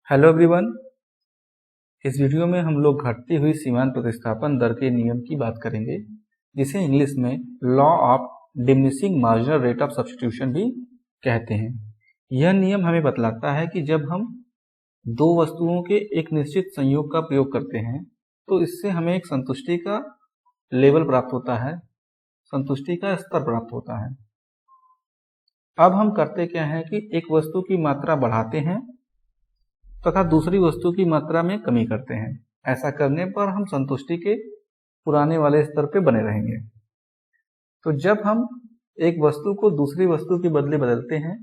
Hello everyone. इस video में हम लोग घटती हुई सीमांत प्रतिस्थापन दर के नियम की बात करेंगे, जिसे इंग्लिश में law of diminishing marginal rate of substitution भी कहते हैं। यह नियम हमें बतलाता है कि जब हम दो वस्तुओं के एक निश्चित संयोग का प्रयोग करते हैं तो इससे हमें एक संतुष्टि का लेवल प्राप्त होता है, संतुष्टि का स्तर प्राप्त होता है। अब हम करते क्या हैं कि एक वस्तु की मात्रा बढ़ाते हैं तथा दूसरी वस्तु की मात्रा में कमी करते हैं। ऐसा करने पर हम संतुष्टि के पुराने वाले स्तर पे बने रहेंगे। तो जब हम एक वस्तु को दूसरी वस्तु के बदले बदलते हैं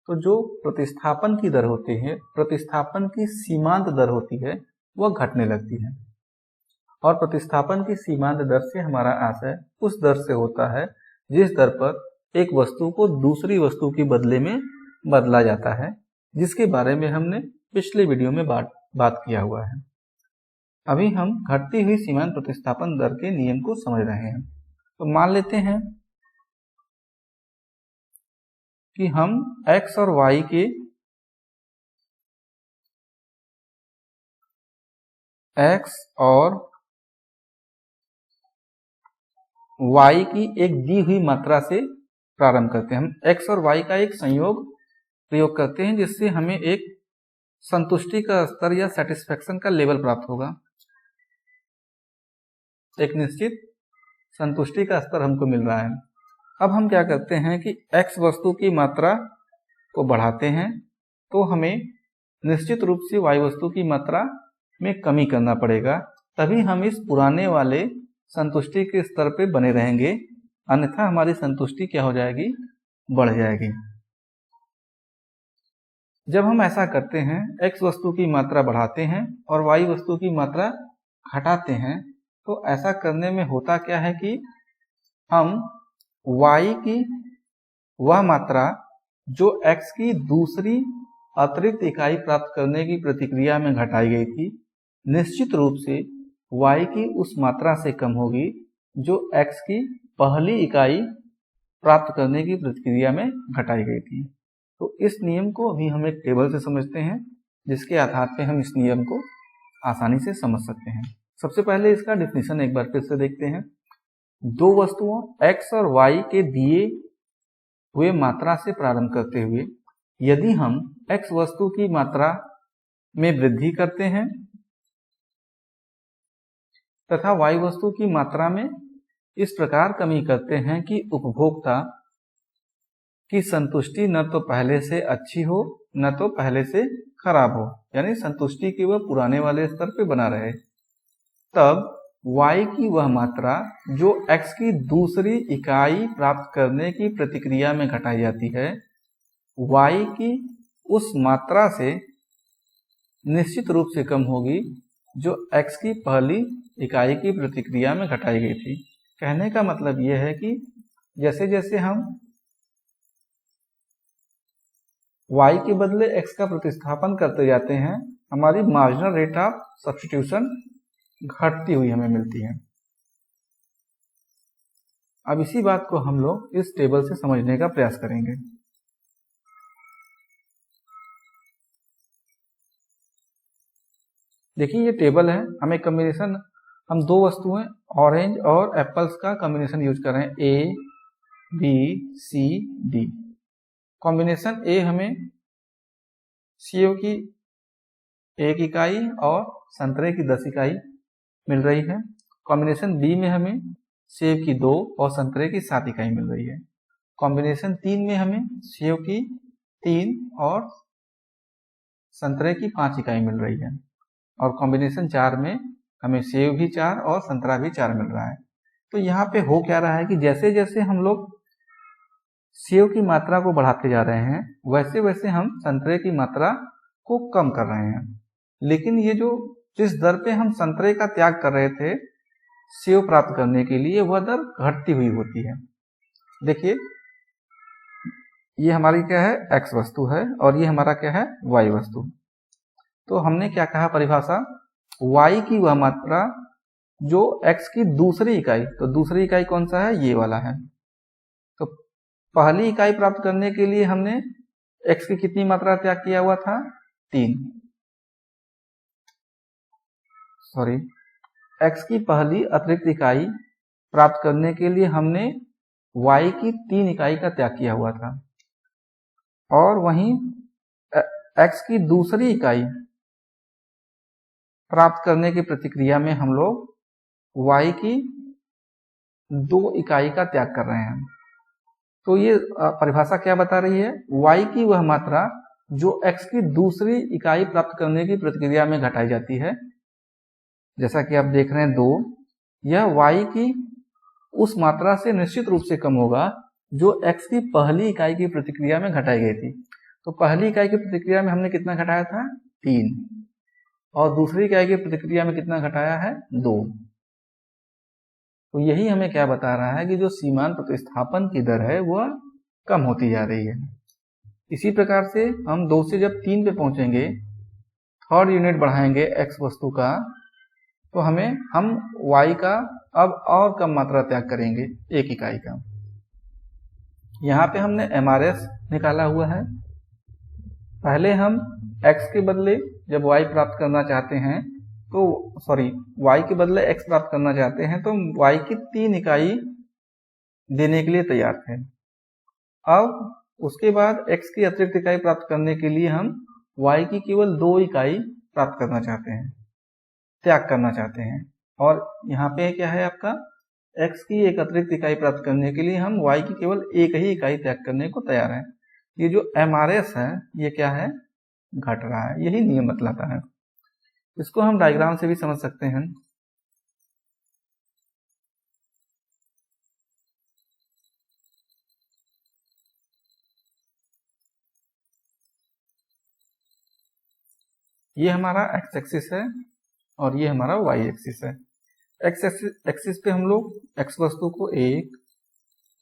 तो जो प्रतिस्थापन की दर होती है, प्रतिस्थापन की सीमांत दर होती है, वह घटने लगती है। और प्रतिस्थापन की सीमांत दर से हमारा आशय उस दर से होता है जिस दर पर एक वस्तु को दूसरी वस्तु के बदले में बदला जाता है, जिसके बारे में हमने पिछले वीडियो में बात किया हुआ है। अभी हम घटती हुई सीमांत प्रतिस्थापन दर के नियम को समझ रहे हैं। तो मान लेते हैं कि हम x और y के x और y की एक दी हुई मात्रा से प्रारंभ करते हैं। हम x और y का एक संयोग प्रयोग करते हैं जिससे हमें एक संतुष्टि का स्तर या सेटिस्फेक्शन का लेवल प्राप्त होगा। एक निश्चित संतुष्टि का स्तर हमको मिल रहा है। अब हम क्या करते हैं कि x वस्तु की मात्रा को बढ़ाते हैं तो हमें निश्चित रूप से y वस्तु की मात्रा में कमी करना पड़ेगा, तभी हम इस पुराने वाले संतुष्टि के स्तर पे बने रहेंगे, अन्यथा हमारी संतुष्टि क्या हो जाएगी, बढ़ जाएगी। जब हम ऐसा करते हैं, x वस्तु की मात्रा बढ़ाते हैं और y वस्तु की मात्रा घटाते हैं, तो ऐसा करने में होता क्या है कि हम y की वह मात्रा जो x की दूसरी अतिरिक्त इकाई प्राप्त करने की प्रतिक्रिया में घटाई गई थी, निश्चित रूप से y की उस मात्रा से कम होगी जो x की पहली इकाई प्राप्त करने की प्रतिक्रिया में घटाई गई थी। तो इस नियम को अभी हम एक टेबल से समझते हैं, जिसके आधार पे हम इस नियम को आसानी से समझ सकते हैं। सबसे पहले इसका डिफिनीशन एक बार फिर से देखते हैं। दो वस्तुओं x और y के दिए हुए मात्रा से प्रारंभ करते हुए यदि हम x वस्तु की मात्रा में वृद्धि करते हैं तथा y वस्तु की मात्रा में इस प्रकार कमी करते हैं कि उपभोक्ता की संतुष्टि न तो पहले से अच्छी हो न तो पहले से खराब हो, यानी संतुष्टि के वह पुराने वाले स्तर पे बना रहे, तब y की वह मात्रा जो x की दूसरी इकाई प्राप्त करने की प्रतिक्रिया में घटाई जाती है, y की उस मात्रा से निश्चित रूप से कम होगी जो x की पहली इकाई की प्रतिक्रिया में घटाई गई थी। कहने का मतलब यह है कि जैसे जैसे हम y के बदले x का प्रतिस्थापन करते जाते हैं, हमारी मार्जिनल रेट ऑफ सब्स्टिट्यूशन घटती हुई हमें मिलती है। अब इसी बात को हम लोग इस टेबल से समझने का प्रयास करेंगे। देखिए ये टेबल है, हमें कॉम्बिनेशन, हम दो वस्तुएं ऑरेंज और एप्पल्स का कॉम्बिनेशन यूज कर रहे हैं, A, B, C, D। Combination A हमें सेव की 1 इकाई और संतरे की 10 इकाई मिल रही है। कॉम्बिनेशन B में हमें सेव की 2 और संतरे की 7 इकाई मिल रही है। कॉम्बिनेशन 3 में हमें सेव की 3 और संतरे की 5 इकाई मिल रही है। और कॉम्बिनेशन 4 में हमें सेव भी 4 और संतरा भी 4 मिल रहा है। तो यहाँ पे हो क्या रहा है कि जैसे जैसे हम लोग सेव की मात्रा को बढ़ाते जा रहे हैं, वैसे वैसे हम संतरे की मात्रा को कम कर रहे हैं। लेकिन ये जो जिस दर पे हम संतरे का त्याग कर रहे थे सेव प्राप्त करने के लिए, वह दर घटती हुई होती है। देखिए ये हमारी क्या है, x वस्तु है और ये हमारा क्या है, y वस्तु। तो हमने क्या कहा परिभाषा, y की वह मात्रा जो x की दूसरी इकाई, तो दूसरी इकाई कौन सा है, ये वाला है। तो पहली इकाई प्राप्त करने के लिए हमने x की कितनी मात्रा त्याग किया हुआ था, 3। x की पहली अतिरिक्त इकाई प्राप्त करने के लिए हमने y की 3 इकाई का त्याग किया हुआ था, और वहीं x की दूसरी इकाई प्राप्त करने की प्रतिक्रिया में हम लोग y की 2 इकाई का त्याग कर रहे हैं। तो ये परिभाषा क्या बता रही है? y की वह मात्रा जो x की दूसरी इकाई प्राप्त करने की प्रतिक्रिया में घटाई जाती है, जैसा कि आप देख रहे हैं 2, यह y की उस मात्रा से निश्चित रूप से कम होगा जो x की पहली इकाई की प्रतिक्रिया में घटाई गई थी। तो पहली इकाई की प्रतिक्रिया में हमने कितना घटाया था? 3, और दूसरी इकाई की प्रतिक्रिया में कितना घटाया है? 2। तो यही हमें क्या बता रहा है कि जो सीमांत प्रतिस्थापन की दर है वह कम होती जा रही है। इसी प्रकार से हम 2 से जब 3 पे पहुंचेंगे, थर्ड यूनिट बढ़ाएंगे x वस्तु का, तो हम y का अब और कम मात्रा त्याग करेंगे, 1 इकाई का। यहाँ पे हमने MRS निकाला हुआ है। पहले हम x के बदले जब y प्राप्त करना चाहते हैं तो y के बदले x प्राप्त करना चाहते हैं तो हम y की 3 इकाई देने के लिए तैयार थे। अब उसके बाद x की अतिरिक्त इकाई प्राप्त करने के लिए हम y की केवल 2 इकाई प्राप्त करना चाहते हैं, त्याग करना चाहते हैं। और यहाँ पे क्या है आपका, x की एक अतिरिक्त इकाई प्राप्त करने के लिए हम y की केवल 1 ही इकाई त्याग करने को तैयार हैं। ये जो MRS है ये क्या है? घट रहा है। यही नियम बतलाता है। इसको हम डायग्राम से भी समझ सकते हैं। ये हमारा x एक्सिस है और ये हमारा y एक्सिस है। x एक्सिस पे हम लोग x वस्तु को 1,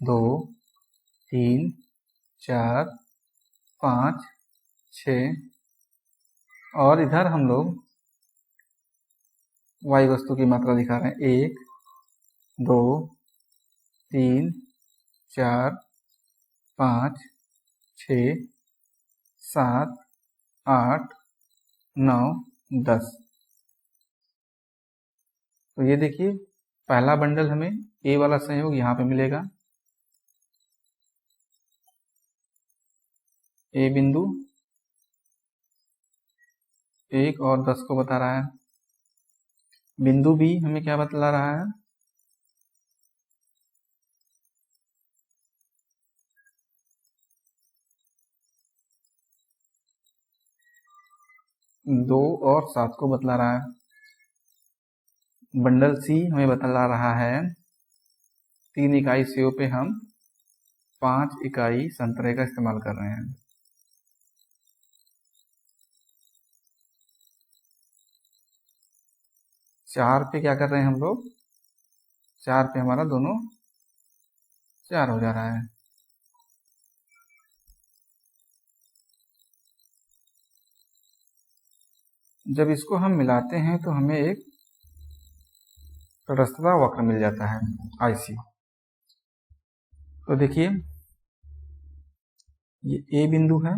2, 3, 4, 5, 6, और इधर हम लोग y वस्तु की मात्रा दिखा रहे हैं 1, 2, 3, 4, 5, 6, 7, 8, 9, 10। तो ये देखिए, पहला बंडल हमें A वाला संयोग यहाँ पे मिलेगा, A बिंदु 1 और 10 को बता रहा है। बिंदु B हमें क्या बतला रहा है? 2 और 7 को बतला रहा है। बंडल C हमें बतला रहा है 3 इकाई सेव पे हम 5 इकाई संतरे का इस्तेमाल कर रहे हैं। चार पे क्या कर रहे हैं हम लोग? 4 पे हमारा दोनों 4 हो जा रहा है। जब इसको हम मिलाते हैं तो हमें एक तटस्थता वक्र मिल जाता है, IC। तो देखिए, ये A बिंदु है।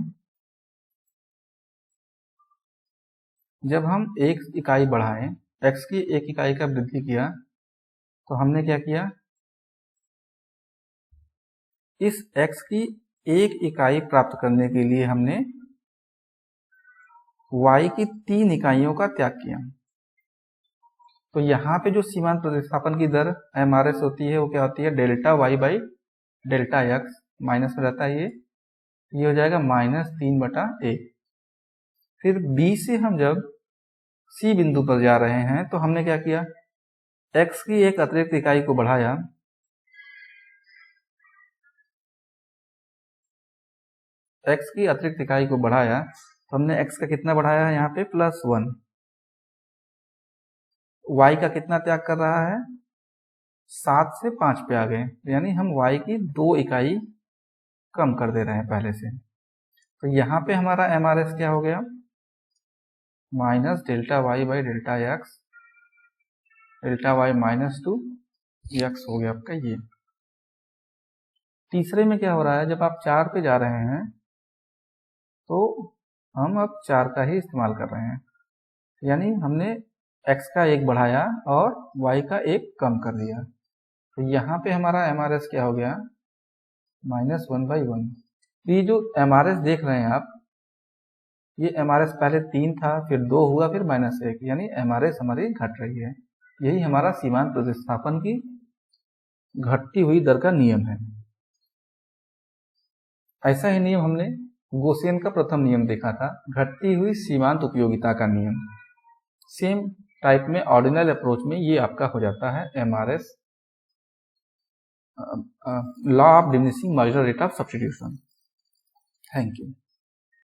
जब हम 1 इकाई बढ़ाएं, x की 1 इकाई का वृद्धि किया, तो हमने क्या किया? इस x की 1 इकाई प्राप्त करने के लिए हमने y की 3 इकाइयों का त्याग किया। तो यहाँ पे जो सीमांत प्रतिस्थापन की दर MRS होती है वो क्या होती है? Delta y by delta x, minus में रहता है ये हो जाएगा -3/1। फिर B से हम जब C बिंदु पर जा रहे हैं तो हमने क्या किया? x की एक अतिरिक्त इकाई को बढ़ाया, तो हमने x का कितना बढ़ाया है यहाँ पे? +1। y का कितना त्याग कर रहा है? 7 से 5 पे आ गए, यानी हम y की 2 इकाई कम कर दे रहे हैं पहले से। तो यहाँ पे हमारा MRS क्या हो गया? -Delta y by delta x, delta y -2x हो गया आपका ये। तीसरे में क्या हो रहा है? जब आप 4 पे जा रहे हैं तो हम अब 4 का ही इस्तेमाल कर रहे हैं, यानी हमने x का 1 बढ़ाया और y का 1 कम कर दिया, तो यहाँ पे हमारा MRS क्या हो गया, -1/1। ये जो MRS देख रहे हैं आप, ये MRS पहले 3 था, फिर 2 हुआ, फिर -1, यानी MRS हमारी घट रही है। यही हमारा सीमांत प्रतिस्थापन की घटती हुई दर का नियम है। ऐसा ही नियम हमने गॉसियन का प्रथम नियम देखा था, घटती हुई सीमांत उपयोगिता का नियम। सेम टाइप में ऑर्डिनल अप्रोच में ये आपका हो जाता है MRS, law of diminishing marginal rate of substitution. Thank you.